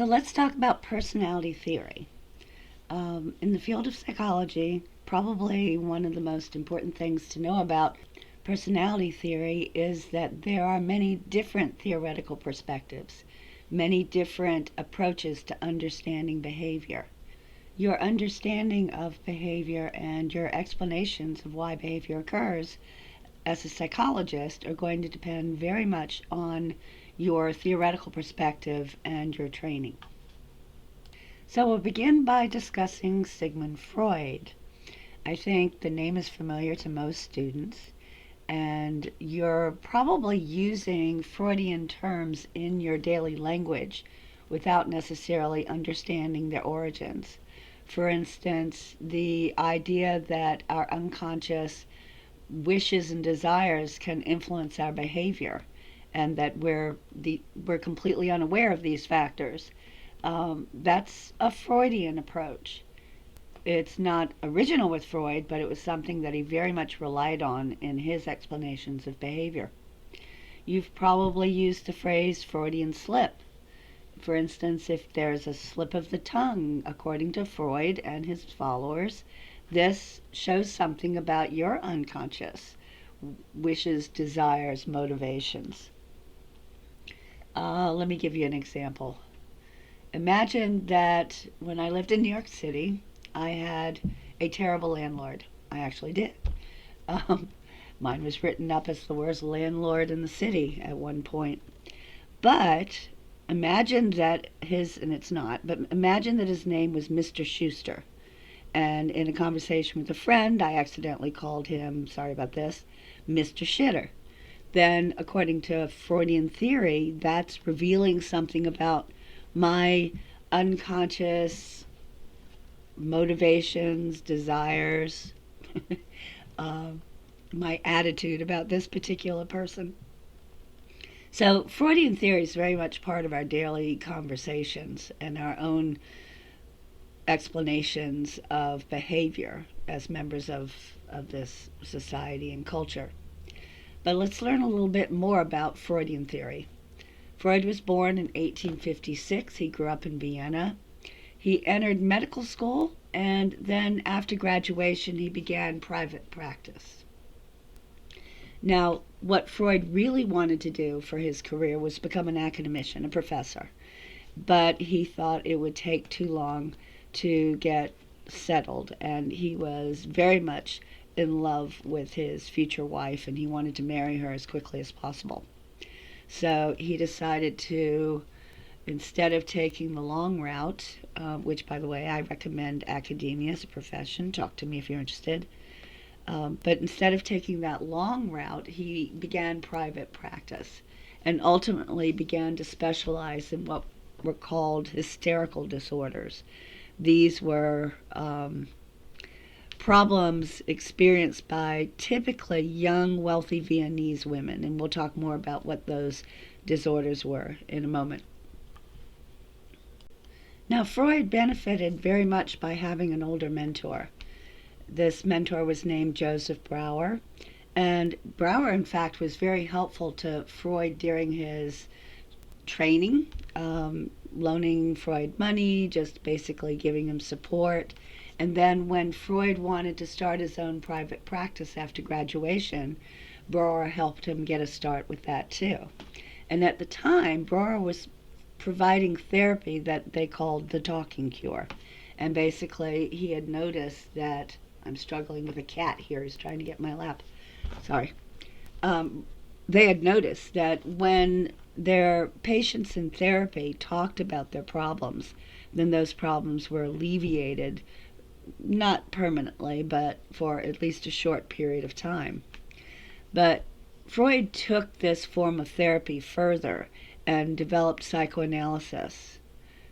So let's talk about personality theory. In the field of psychology, probably one of the most important things to know about personality theory is that there are many different theoretical perspectives, many different approaches to understanding behavior. Your understanding of behavior and your explanations of why behavior occurs as a psychologist are going to depend very much on your theoretical perspective and your training. So we'll begin by discussing Sigmund Freud. I think the name is familiar to most students, and you're probably using Freudian terms in your daily language without necessarily understanding their origins. For instance, the idea that our unconscious wishes and desires can influence our behavior, and that we're completely unaware of these factors. That's a Freudian approach. It's not original with Freud, but it was something that he very much relied on in his explanations of behavior. You've probably used the phrase Freudian slip. For instance, if there's a slip of the tongue, according to Freud and his followers, this shows something about your unconscious wishes, desires, motivations. Let me give you an example. Imagine that when I lived in New York City, I had a terrible landlord. I actually did. Mine was written up as the worst landlord in the city at one point. But imagine that and it's not, but imagine that his name was Mr. Schuster. And in a conversation with a friend, I accidentally called him, sorry about this, Mr. Shitter. Then, according to Freudian theory, that's revealing something about my unconscious motivations, desires, my attitude about this particular person. So Freudian theory is very much part of our daily conversations and our own explanations of behavior as members of this society and culture. But let's learn a little bit more about Freudian theory. Freud was born in 1856. He grew up in Vienna. He entered medical school, and then after graduation, he began private practice. Now, what Freud really wanted to do for his career was become an academician, a professor. But he thought it would take too long to get settled, and he was very much in love with his future wife, and he wanted to marry her as quickly as possible. So he decided to, instead of taking the long route, which, by the way, I recommend academia as a profession. Talk to me if you're interested. But instead of taking that long route, he began private practice and ultimately began to specialize in what were called hysterical disorders. These were problems experienced by typically young, wealthy Viennese women, and we'll talk more about what those disorders were in a moment. Now, Freud benefited very much by having an older mentor. This mentor was named Joseph Brauer, and Brauer, in fact, was very helpful to Freud during his training, loaning Freud money, just basically giving him support. And then when Freud wanted to start his own private practice after graduation, Brauer helped him get a start with that too. And at the time, Brauer was providing therapy that they called the talking cure. And basically, he had noticed that, I'm struggling with a cat here, he's trying to get my lap. Sorry. They had noticed that when their patients in therapy talked about their problems, then those problems were alleviated, not permanently, but for at least a short period of time. But Freud took this form of therapy further and developed psychoanalysis.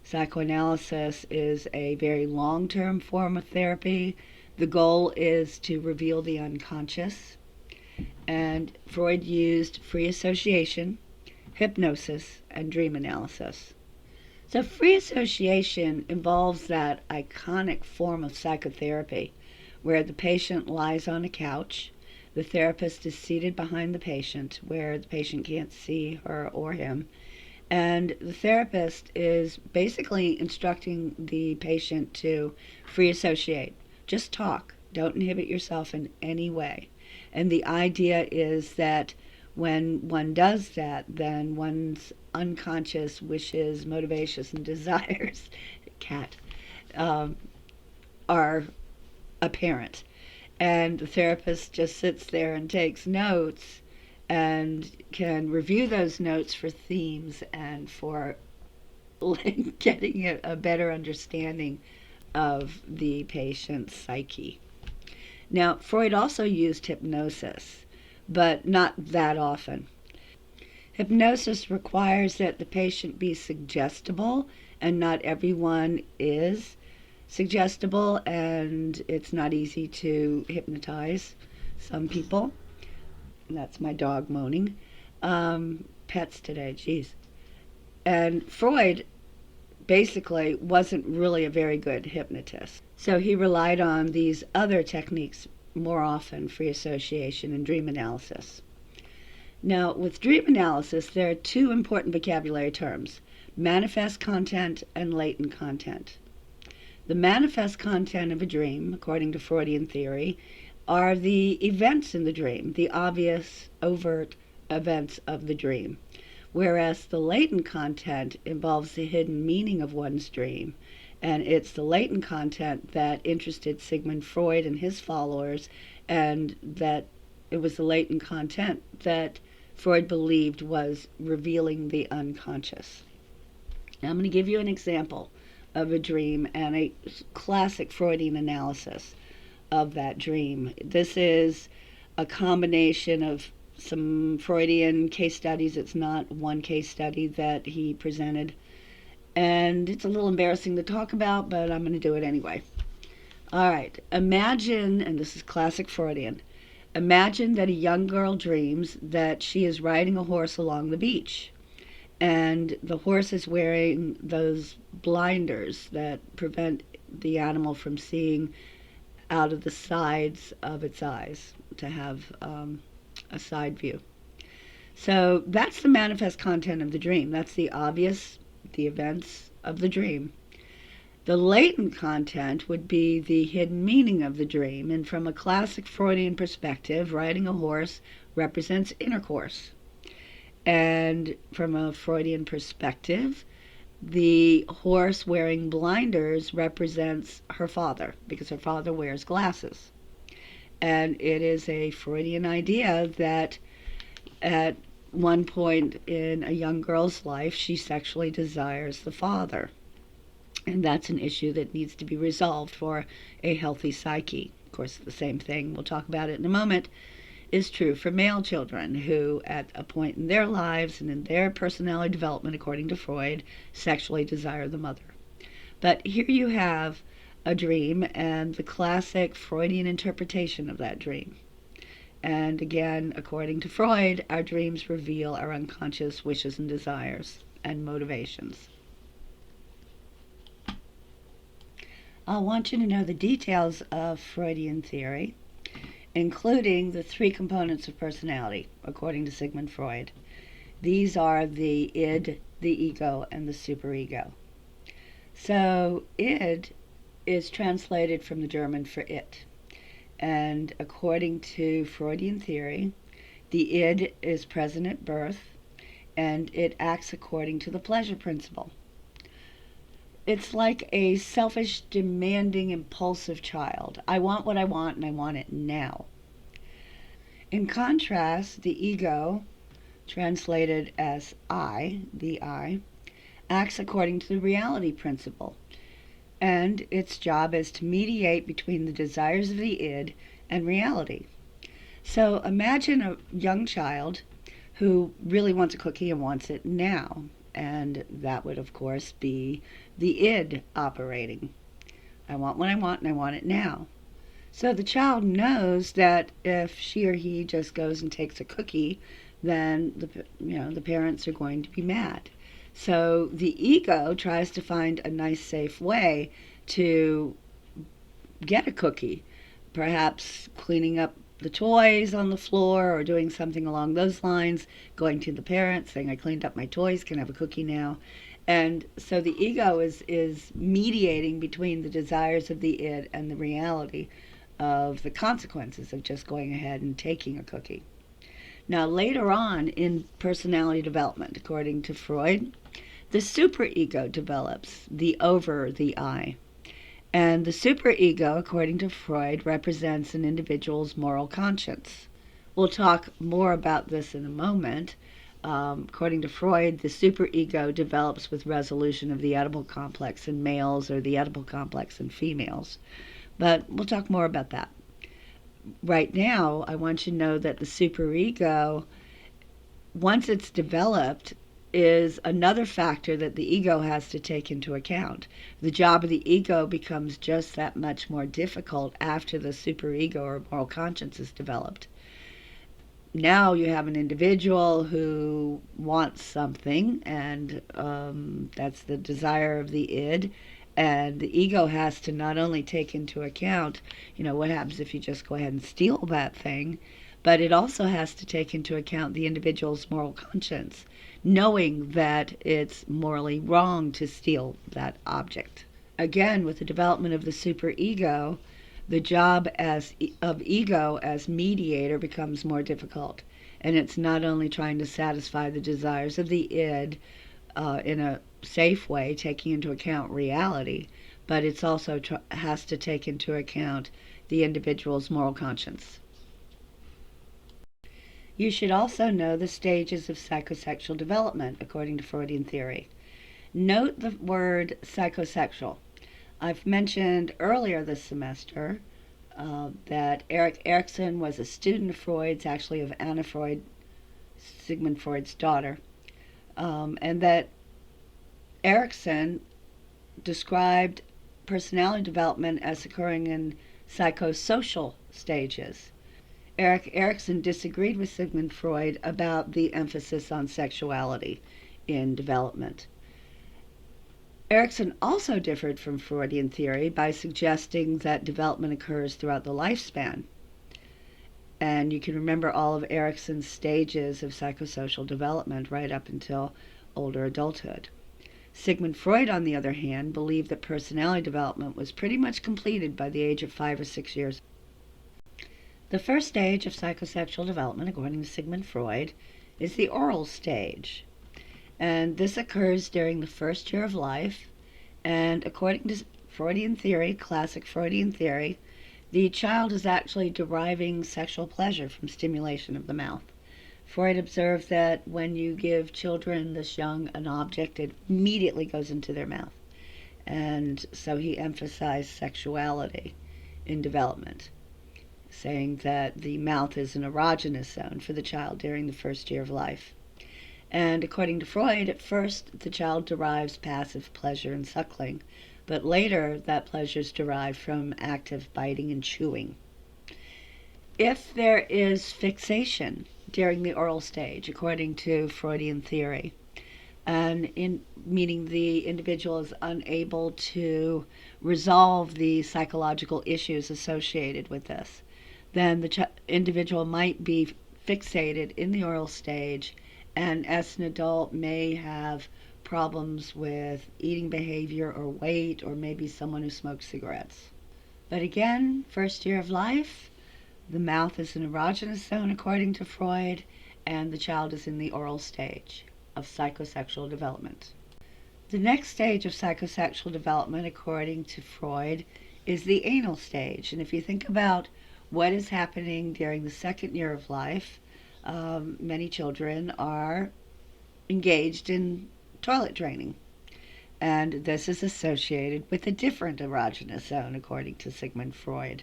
Psychoanalysis is a very long-term form of therapy. The goal is to reveal the unconscious. And Freud used free association, hypnosis, and dream analysis. So free association involves that iconic form of psychotherapy where the patient lies on a couch, the therapist is seated behind the patient where the patient can't see her or him, And the therapist is basically instructing the patient to free associate. Just talk. Don't inhibit yourself in any way. And the idea is that when one does that, then one's unconscious wishes, motivations, and desires, cat, um, are apparent. And the therapist just sits there and takes notes and can review those notes for themes and for getting a better understanding of the patient's psyche. Now, Freud also used hypnosis, but not that often. Hypnosis requires that the patient be suggestible, and not everyone is suggestible, and it's not easy to hypnotize some people. That's my dog moaning. Pets today, geez. And Freud basically wasn't really a very good hypnotist. So he relied on these other techniques more often, free association and dream analysis. Now, with dream analysis, there are two important vocabulary terms: manifest content and latent content. The manifest content of a dream, according to Freudian theory, are the events in the dream, the obvious, overt events of the dream, whereas the latent content involves the hidden meaning of one's dream. And it's the latent content that interested Sigmund Freud and his followers, and that it was the latent content that Freud believed was revealing the unconscious. Now, I'm going to give you an example of a dream and a classic Freudian analysis of that dream. This is a combination of some Freudian case studies. It's not one case study that he presented, and it's a little embarrassing to talk about, but I'm going to do it anyway. All right, imagine, and this is classic Freudian, imagine that a young girl dreams that she is riding a horse along the beach, and the horse is wearing those blinders that prevent the animal from seeing out of the sides of its eyes, to have a side view. So that's the manifest content of the dream. That's the obvious, the events of the dream. The latent content would be the hidden meaning of the dream, and from a classic Freudian perspective, riding a horse represents intercourse. And from a Freudian perspective, the horse wearing blinders represents her father, because her father wears glasses. And it is a Freudian idea that at one point in a young girl's life, she sexually desires the father. And that's an issue that needs to be resolved for a healthy psyche. Of course, the same thing, we'll talk about it in a moment, is true for male children who, at a point in their lives and in their personality development, according to Freud, sexually desire the mother. But here you have a dream and the classic Freudian interpretation of that dream. And again, according to Freud, our dreams reveal our unconscious wishes and desires and motivations. I want you to know the details of Freudian theory, including the three components of personality, according to Sigmund Freud. These are the id, the ego, and the superego. So id is translated from the German for it. And according to Freudian theory, the id is present at birth, and it acts according to the pleasure principle. It's like a selfish, demanding, impulsive child. I want what I want, and I want it now. In contrast, the ego, translated as I, the I, acts according to the reality principle, and its job is to mediate between the desires of the id and reality. So imagine a young child who really wants a cookie and wants it now, and that would, of course, be the id operating. I want what I want, and I want it now. So the child knows that if she or he just goes and takes a cookie, then the parents are going to be mad. So the ego tries to find a nice, safe way to get a cookie, perhaps cleaning up the toys on the floor or doing something along those lines, going to the parents saying, I cleaned up my toys, can I have a cookie now? And so the ego is mediating between the desires of the id and the reality of the consequences of just going ahead and taking a cookie. Now, later on in personality development, according to Freud, the superego develops, the over the I. And the superego, according to Freud, represents an individual's moral conscience. We'll talk more about this in a moment. According to Freud, the superego develops with resolution of the Oedipal complex in males or the Oedipal complex in females. But we'll talk more about that. Right now, I want you to know that the superego, once it's developed, is another factor that the ego has to take into account. The job of the ego becomes just that much more difficult after the superego or moral conscience is developed. Now you have an individual who wants something, and that's the desire of the id, and the ego has to not only take into account, what happens if you just go ahead and steal that thing, but it also has to take into account the individual's moral conscience, knowing that it's morally wrong to steal that object. Again, with the development of the superego, the job of ego as mediator becomes more difficult. And it's not only trying to satisfy the desires of the id in a safe way, taking into account reality, but it's also has to take into account the individual's moral conscience. You should also know the stages of psychosexual development, according to Freudian theory. Note the word psychosexual. I've mentioned earlier this semester that Erik Erikson was a student of Freud's, actually of Anna Freud, Sigmund Freud's daughter, and that Erikson described personality development as occurring in psychosocial stages. Erik Erikson disagreed with Sigmund Freud about the emphasis on sexuality in development. Erikson also differed from Freudian theory by suggesting that development occurs throughout the lifespan. And you can remember all of Erikson's stages of psychosocial development right up until older adulthood. Sigmund Freud, on the other hand, believed that personality development was pretty much completed by the age of 5 or 6 years. The first stage of psychosexual development, according to Sigmund Freud, is the oral stage. And this occurs during the first year of life. And according to Freudian theory, classic Freudian theory, the child is actually deriving sexual pleasure from stimulation of the mouth. Freud observed that when you give children this young an object, it immediately goes into their mouth. And so he emphasized sexuality in development, saying that the mouth is an erogenous zone for the child during the first year of life. And according to Freud, at first the child derives passive pleasure in suckling, but later that pleasure is derived from active biting and chewing. If there is fixation during the oral stage, according to Freudian theory, and meaning the individual is unable to resolve the psychological issues associated with this, then the individual might be fixated in the oral stage, and as an adult may have problems with eating behavior or weight, or maybe someone who smokes cigarettes. But again, first year of life, the mouth is an erogenous zone according to Freud, and the child is in the oral stage of psychosexual development. The next stage of psychosexual development, according to Freud, is the anal stage. And if you think about what is happening during the second year of life, many children are engaged in toilet draining. And this is associated with a different erogenous zone, according to Sigmund Freud.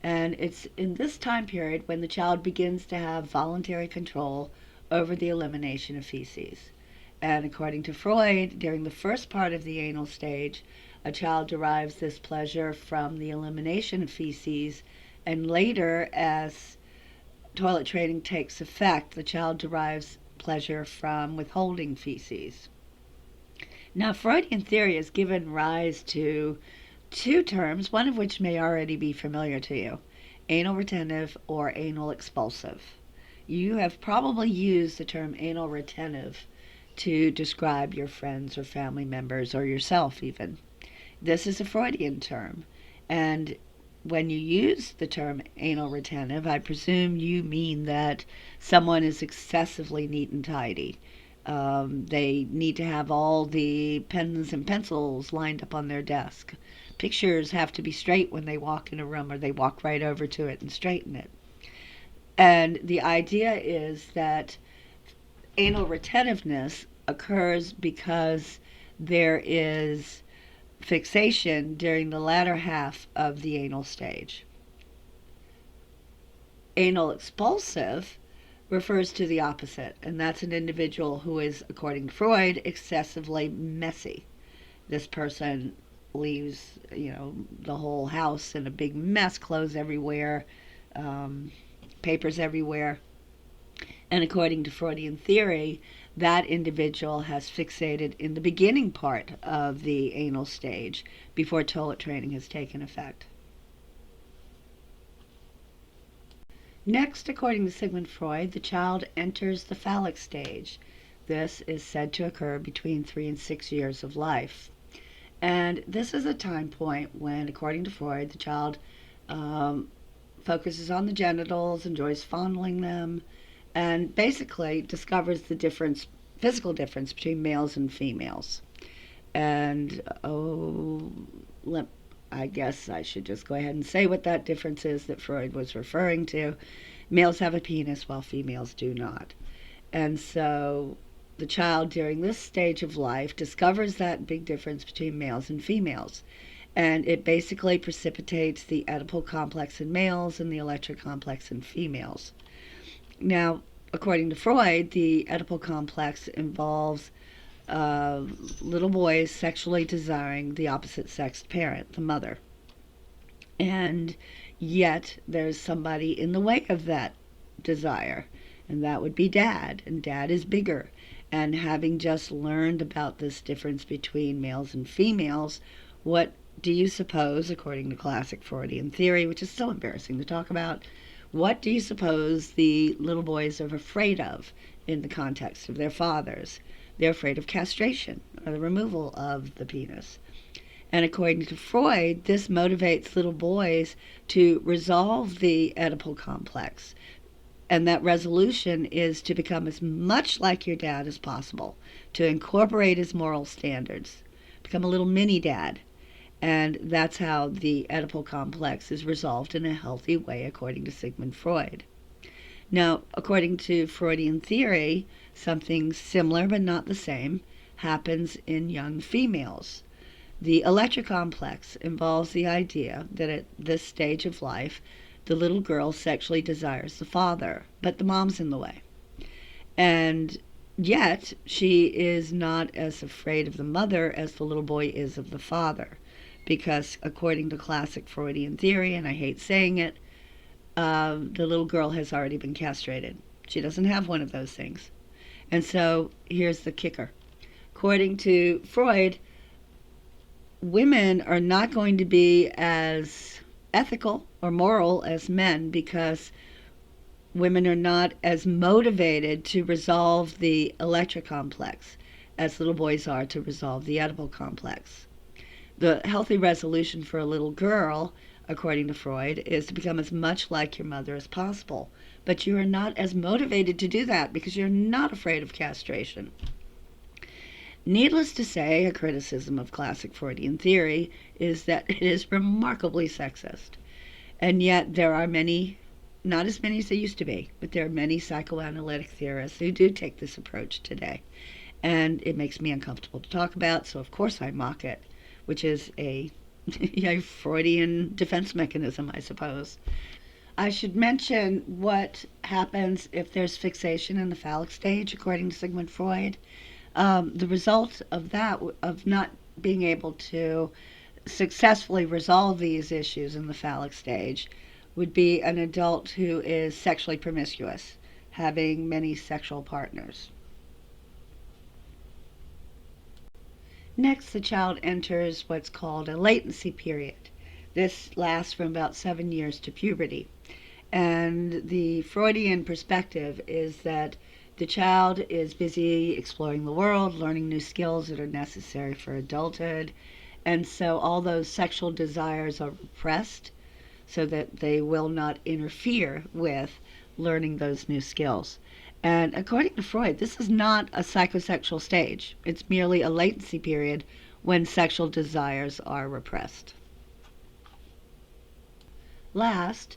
And it's in this time period when the child begins to have voluntary control over the elimination of feces. And according to Freud, during the first part of the anal stage, a child derives this pleasure from the elimination of feces, and later, as toilet training takes effect, the child derives pleasure from withholding feces. Now, Freudian theory has given rise to two terms, one of which may already be familiar to you. anal retentive or anal expulsive. You have probably used the term anal retentive to describe your friends or family members or yourself even. This is a Freudian term, and when you use the term anal retentive, I presume you mean that someone is excessively neat and tidy. They need to have all the pens and pencils lined up on their desk. Pictures have to be straight when they walk in a room, or they walk right over to it and straighten it. And the idea is that anal retentiveness occurs because there is fixation during the latter half of the anal stage. Anal expulsive refers to the opposite, and that's an individual who is, according to Freud, excessively messy. This person leaves, the whole house in a big mess, clothes everywhere, papers everywhere. And according to Freudian theory, that individual has fixated in the beginning part of the anal stage before toilet training has taken effect. Next, according to Sigmund Freud, the child enters the phallic stage. This is said to occur between 3 and 6 years of life. And this is a time point when, according to Freud, the child focuses on the genitals, enjoys fondling them, and basically discovers the physical difference between males and females. And I guess I should just go ahead and say what that difference is that Freud was referring to. Males have a penis while females do not. And so the child during this stage of life discovers that big difference between males and females. And it basically precipitates the Oedipal complex in males and the electric complex in females. Now, according to Freud, the Oedipal complex involves little boys sexually desiring the opposite sex parent, the mother. And yet there's somebody in the way of that desire, and that would be dad, and dad is bigger. And having just learned about this difference between males and females, what do you suppose, according to classic Freudian theory, which is so embarrassing to talk about, what do you suppose the little boys are afraid of in the context of their fathers? They're afraid of castration, or the removal of the penis. And according to Freud, this motivates little boys to resolve the Oedipal complex. And that resolution is to become as much like your dad as possible, to incorporate his moral standards, become a little mini dad. And that's how the Oedipal complex is resolved in a healthy way, according to Sigmund Freud. Now, according to Freudian theory, something similar but not the same happens in young females. The electric complex involves the idea that at this stage of life, the little girl sexually desires the father, but the mom's in the way. And yet, she is not as afraid of the mother as the little boy is of the father. Because according to classic Freudian theory, and I hate saying it, the little girl has already been castrated. She doesn't have one of those things. And so here's the kicker. According to Freud, women are not going to be as ethical or moral as men because women are not as motivated to resolve the electric complex as little boys are to resolve the Oedipal complex. The healthy resolution for a little girl, according to Freud, is to become as much like your mother as possible. But you are not as motivated to do that because you're not afraid of castration. Needless to say, a criticism of classic Freudian theory is that it is remarkably sexist. And yet there are many, not as many as there used to be, but there are many psychoanalytic theorists who do take this approach today. And it makes me uncomfortable to talk about, so of course I mock it, which is a Freudian defense mechanism, I suppose. I should mention what happens if there's fixation in the phallic stage, according to Sigmund Freud. The result of that, of not being able to successfully resolve these issues in the phallic stage, would be an adult who is sexually promiscuous, having many sexual partners. Next, the child enters what's called a latency period. This lasts from about 7 years to puberty. And the Freudian perspective is that the child is busy exploring the world, learning new skills that are necessary for adulthood. And so all those sexual desires are repressed so that they will not interfere with learning those new skills. And according to Freud, this is not a psychosexual stage. It's merely a latency period when sexual desires are repressed. Last,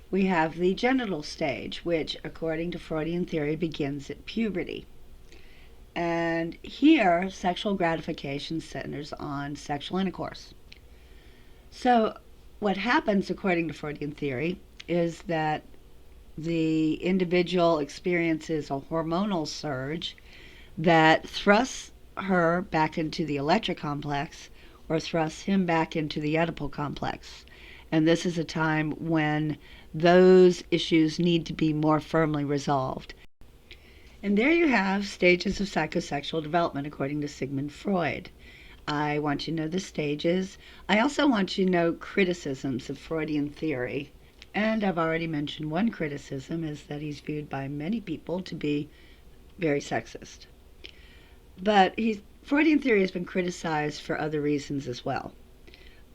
we have the genital stage, which, according to Freudian theory, begins at puberty. And here, sexual gratification centers on sexual intercourse. So, what happens, according to Freudian theory, is that the individual experiences a hormonal surge that thrusts her back into the electric complex or thrusts him back into the Oedipal complex. And this is a time when those issues need to be more firmly resolved. And there you have stages of psychosexual development according to Sigmund Freud. I want you to know the stages. I also want you to know criticisms of Freudian theory. And I've already mentioned one criticism is that he's viewed by many people to be very sexist. But Freudian theory has been criticized for other reasons as well.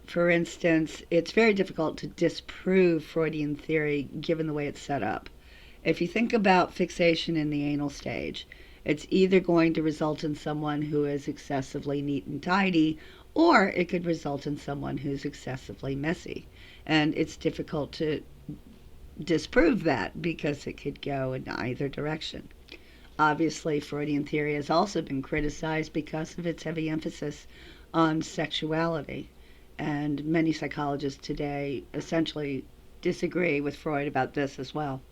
For instance, it's very difficult to disprove Freudian theory given the way it's set up. If you think about fixation in the anal stage, it's either going to result in someone who is excessively neat and tidy, or it could result in someone who's excessively messy. And it's difficult to disprove that because it could go in either direction. Obviously, Freudian theory has also been criticized because of its heavy emphasis on sexuality. And many psychologists today essentially disagree with Freud about this as well.